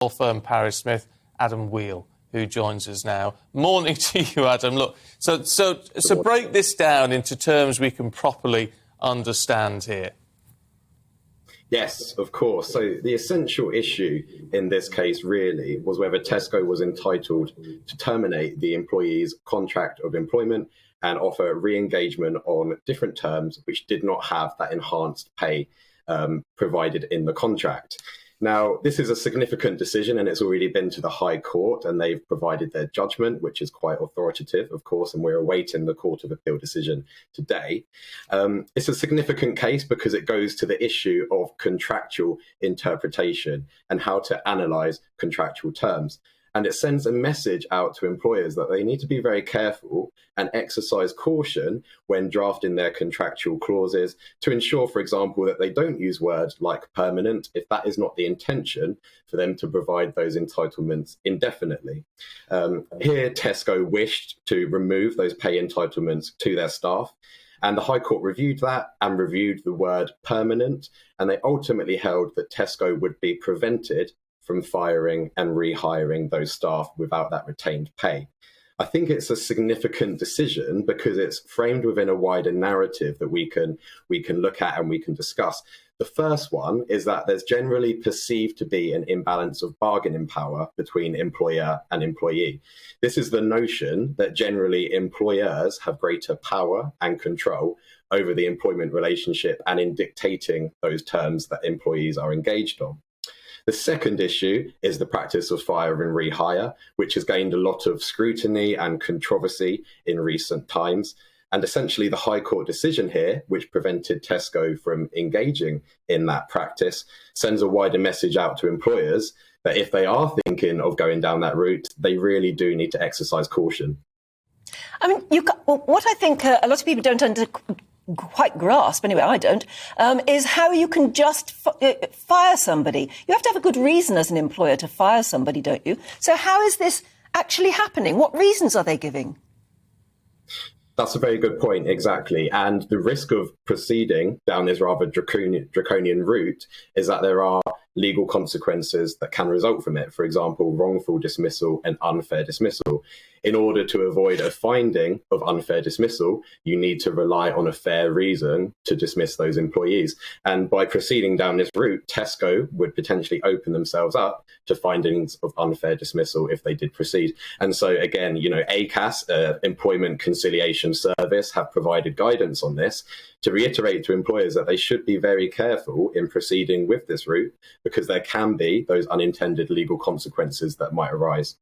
law firm Paris Smith, Adam Wheal, who joins us now. Morning to you, Adam. Look, so break this down into terms we can properly understand here. Yes, of course. So the essential issue in this case really was whether Tesco was entitled to terminate the employee's contract of employment and offer re-engagement on different terms which did not have that enhanced pay provided in the contract. Now, this is a significant decision and it's already been to the High Court and they've provided their judgment, which is quite authoritative, of course, and we're awaiting the Court of Appeal decision today. It's a significant case because it goes to the issue of contractual interpretation and how to analyse contractual terms. And it sends a message out to employers that they need to be very careful and exercise caution when drafting their contractual clauses to ensure, for example, that they don't use words like permanent if that is not the intention for them to provide those entitlements indefinitely. Here, Tesco wished to remove those pay entitlements to their staff. And the High Court reviewed that and reviewed the word permanent. And they ultimately held that Tesco would be prevented from firing and rehiring those staff without that retained pay. I think it's a significant decision because it's framed within a wider narrative that we can look at and we can discuss. The first one is that there's generally perceived to be an imbalance of bargaining power between employer and employee. This is the notion that generally employers have greater power and control over the employment relationship and in dictating those terms that employees are engaged on. The second issue is the practice of fire and rehire, which has gained a lot of scrutiny and controversy in recent times. And essentially the High Court decision here, which prevented Tesco from engaging in that practice, sends a wider message out to employers that if they are thinking of going down that route, they really do need to exercise caution. I mean, what I think a lot of people don't quite grasp, anyway I don't, is how you can just fire somebody. You have to have a good reason as an employer to fire somebody, don't you? So how is this actually happening? What reasons are they giving? That's a very good point, exactly. And the risk of proceeding down this rather draconian route is that there are legal consequences that can result from it. For example, wrongful dismissal and unfair dismissal. In order to avoid a finding of unfair dismissal, you need to rely on a fair reason to dismiss those employees. And by proceeding down this route, Tesco would potentially open themselves up to findings of unfair dismissal if they did proceed. And so again, ACAS, Employment Conciliation Service, have provided guidance on this to reiterate to employers that they should be very careful in proceeding with this route because there can be those unintended legal consequences that might arise.